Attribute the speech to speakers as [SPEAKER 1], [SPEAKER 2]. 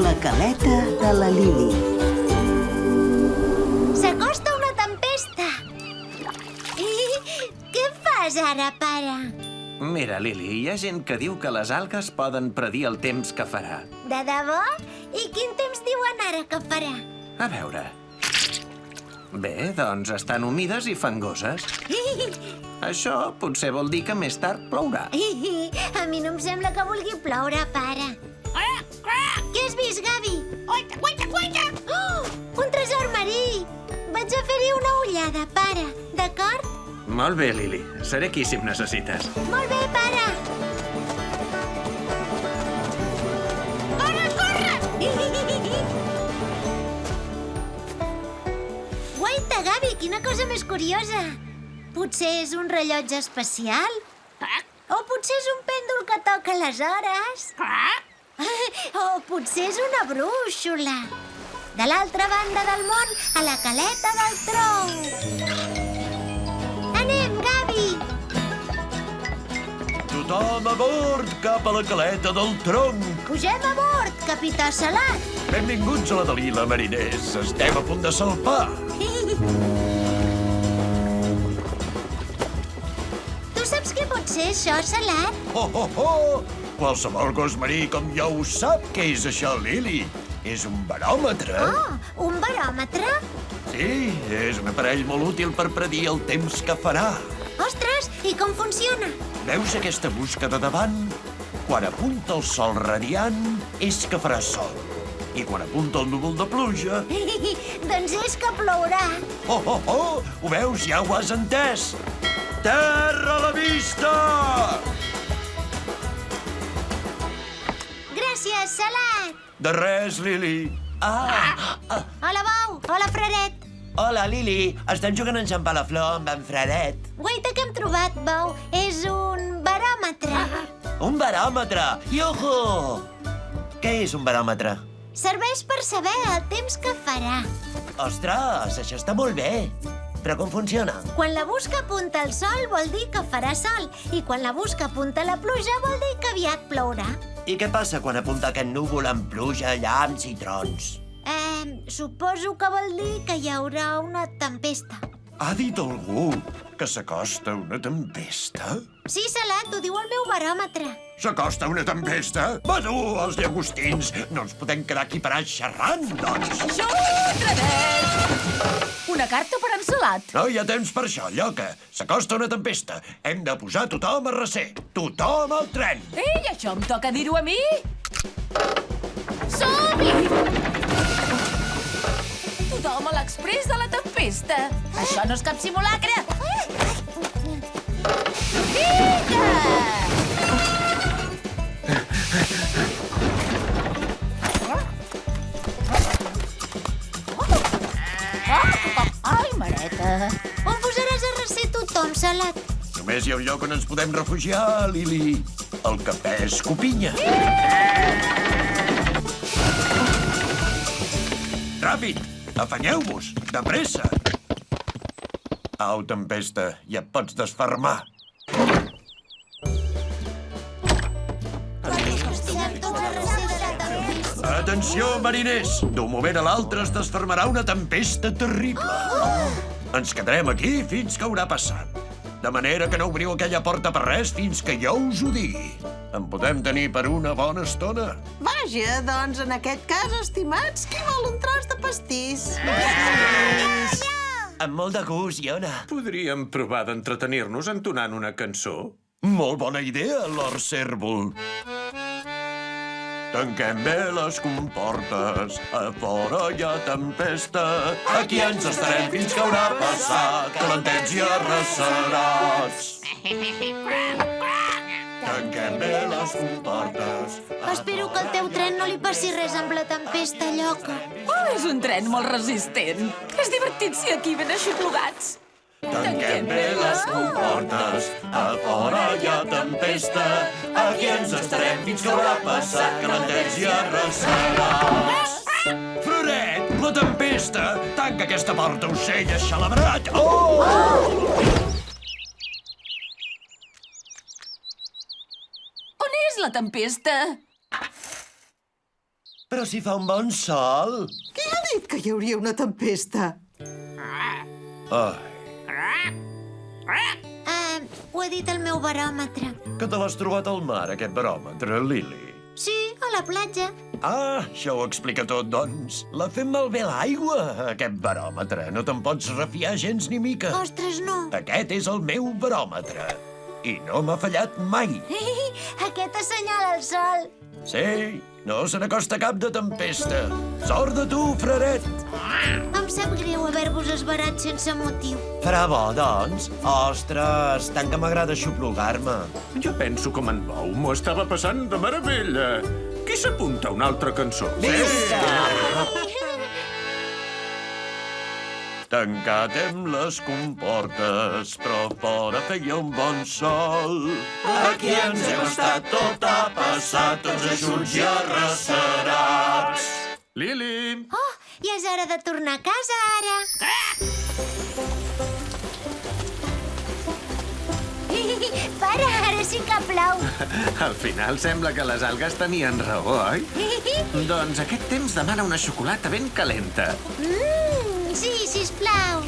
[SPEAKER 1] La caleta de la Lili.
[SPEAKER 2] S'acosta una tempesta. Què fas ara, pare?
[SPEAKER 3] Mira, Lili, hi ha gent que diu que les algues poden predir el temps que farà.
[SPEAKER 2] De debò? I quin temps diuen ara que farà?
[SPEAKER 3] A veure... Bé, doncs estan humides i fangoses. Això potser vol dir que més tard plourà.
[SPEAKER 2] A mi no em sembla que vulgui ploure, pare. Què has vist, Gavi? Oh, un tresor marí! Vaig a fer-hi una ullada, pare, d'acord?
[SPEAKER 3] Molt bé, Lili. Seré aquí si em necessites.
[SPEAKER 2] Molt bé, pare! Corre, corre! Guaita, Gavi, quina cosa més curiosa! Potser és un rellotge especial? O potser és un pèndol que toca les hores? O potser és una brúixola. De l'altra banda del món, a la caleta del tronc. Anem, Gavi!
[SPEAKER 4] Tothom a bord, cap a la caleta del tronc.
[SPEAKER 2] Pugem a bord, capità Salat.
[SPEAKER 4] Benvinguts a la Dalila, mariners. Estem a punt de salpar.
[SPEAKER 2] Tu saps què pot ser això, Salat?
[SPEAKER 4] Oh, oh, oh! Qualsevol gos marí com jo ho sap. Què és això, Lili? És un baròmetre.
[SPEAKER 2] Oh, un baròmetre?
[SPEAKER 4] Sí, és un aparell molt útil per predir el temps que farà.
[SPEAKER 2] Ostres, i com funciona?
[SPEAKER 4] Veus aquesta busca de davant? Quan apunta el sol radiant, és que farà sol. I quan apunta el núvol de pluja...
[SPEAKER 2] Doncs és que plourà.
[SPEAKER 4] Oh, oh, oh! Ho veus? Ja ho has entès. Terra a la vista!
[SPEAKER 2] Gràcies, Salat.
[SPEAKER 4] De res, Lili.
[SPEAKER 2] Hola, Bou. Hola, Fredet.
[SPEAKER 5] Hola, Lili. Estem jugant a enxampar la flor amb en Fredet.
[SPEAKER 2] Guaita, què hem trobat, Bou? És un baròmetre.
[SPEAKER 5] Un baròmetre! Iuhu! Què és un baròmetre?
[SPEAKER 2] Serveix per saber el temps que farà.
[SPEAKER 5] Ostres, això està molt bé. Però com funciona?
[SPEAKER 2] Quan la busca apunta al sol vol dir que farà sol. I quan la busca apunta a la pluja vol dir que aviat plourà.
[SPEAKER 5] I què passa quan apunta aquest núvol amb pluja, llamps i trons?
[SPEAKER 2] Suposo que vol dir que hi haurà una tempesta.
[SPEAKER 4] Ha dit algú que s'acosta una tempesta?
[SPEAKER 2] Sí, Salat, ho diu el meu baròmetre.
[SPEAKER 4] S'acosta una tempesta? Bueno, els llagostins, no ens podem quedar aquí parats xerrant, doncs.
[SPEAKER 6] Jo, Fredet! Una carta per en Salat.
[SPEAKER 4] No hi ha temps per això, lloca. S'acosta una tempesta. Hem de posar tothom a recer. Tothom al tren.
[SPEAKER 6] Ei, això em toca dir-ho a mi? Som-hi! Tothom a l'exprés de la tempesta. Això no és cap simulacre. Vinga! Ai, mareta.
[SPEAKER 2] On posaràs a recer tothom, Salat?
[SPEAKER 4] Només hi ha un lloc on ens podem refugiar, Lili. El Cafè Escopinya. Ràpid! Afanyeu-vos! De pressa! Au, tempesta, ja et pots desfermar. Atenció, mariners! D'un moment a l'altre es desfermarà una tempesta terrible. Ens quedarem aquí fins que haurà passat. De manera que no obriu aquella porta per res fins que jo us ho digui. En podem tenir per una bona estona?
[SPEAKER 1] Vaja, doncs en aquest cas, estimats, qui vol un tros de pastís?
[SPEAKER 5] Amb molt de gust, Iona.
[SPEAKER 3] Podríem provar d'entretenir-nos entonant una cançó?
[SPEAKER 4] Molt bona idea, Lord Cèrvol. Tanquem bé les comportes, a fora hi ha tempesta. Aquí ens estarem fins que haurà passat, calentets i arrecerats. Tanquem bé les comportes.
[SPEAKER 2] Espero que al teu tren no li passi res amb la tempesta, lloca.
[SPEAKER 6] Oh, és un tren molt resistent. És divertit ser aquí ben aixoplugats.
[SPEAKER 5] Tanquem bé les comportes, a fora hi ha tempesta. Aquí ens estarem fins que haurà passat calentets i arrasaràs.
[SPEAKER 4] Floret, la tempesta! Tanca aquesta porta, ocell aixalabrat! Oh!
[SPEAKER 6] On és la tempesta?
[SPEAKER 5] Però si fa un bon sol.
[SPEAKER 1] Qui ha dit que hi hauria una tempesta?
[SPEAKER 5] Ai,
[SPEAKER 2] Ho ha dit el meu baròmetre.
[SPEAKER 4] Que te l'has trobat al mar, aquest baròmetre, Lili.
[SPEAKER 2] Sí, a la platja.
[SPEAKER 4] Ah, això ho explica tot, doncs. L'ha fet malbé l'aigua, aquest baròmetre. No te'n pots refiar gens ni mica.
[SPEAKER 2] Ostres, no.
[SPEAKER 4] Aquest és el meu baròmetre. I no m'ha fallat mai.
[SPEAKER 2] Aquest assenyala el sol.
[SPEAKER 4] Sí, no se n'acosta cap de tempesta. Sort de tu, fraret.
[SPEAKER 2] Em sap greu haver-vos esbarat sense motiu.
[SPEAKER 5] farà bo, doncs. Ostres, tant que m'agrada xuplugar-me.
[SPEAKER 3] Jo penso com en Bou, m'ho estava passant de meravella. Qui s'apunta a una altra cançó?
[SPEAKER 4] Tancatem les comportes, però fora feia un bon sol.
[SPEAKER 5] Aquí ens hem estat, tot ha passat, tots eixuts i arrecerats.
[SPEAKER 3] Lili!
[SPEAKER 2] Oh, ja és hora de tornar a casa, ara. Para, ara sí que plou.
[SPEAKER 3] Al final sembla que les algues tenien raó, oi? Doncs aquest temps demana una xocolata ben calenta.
[SPEAKER 2] Sí, sisplau.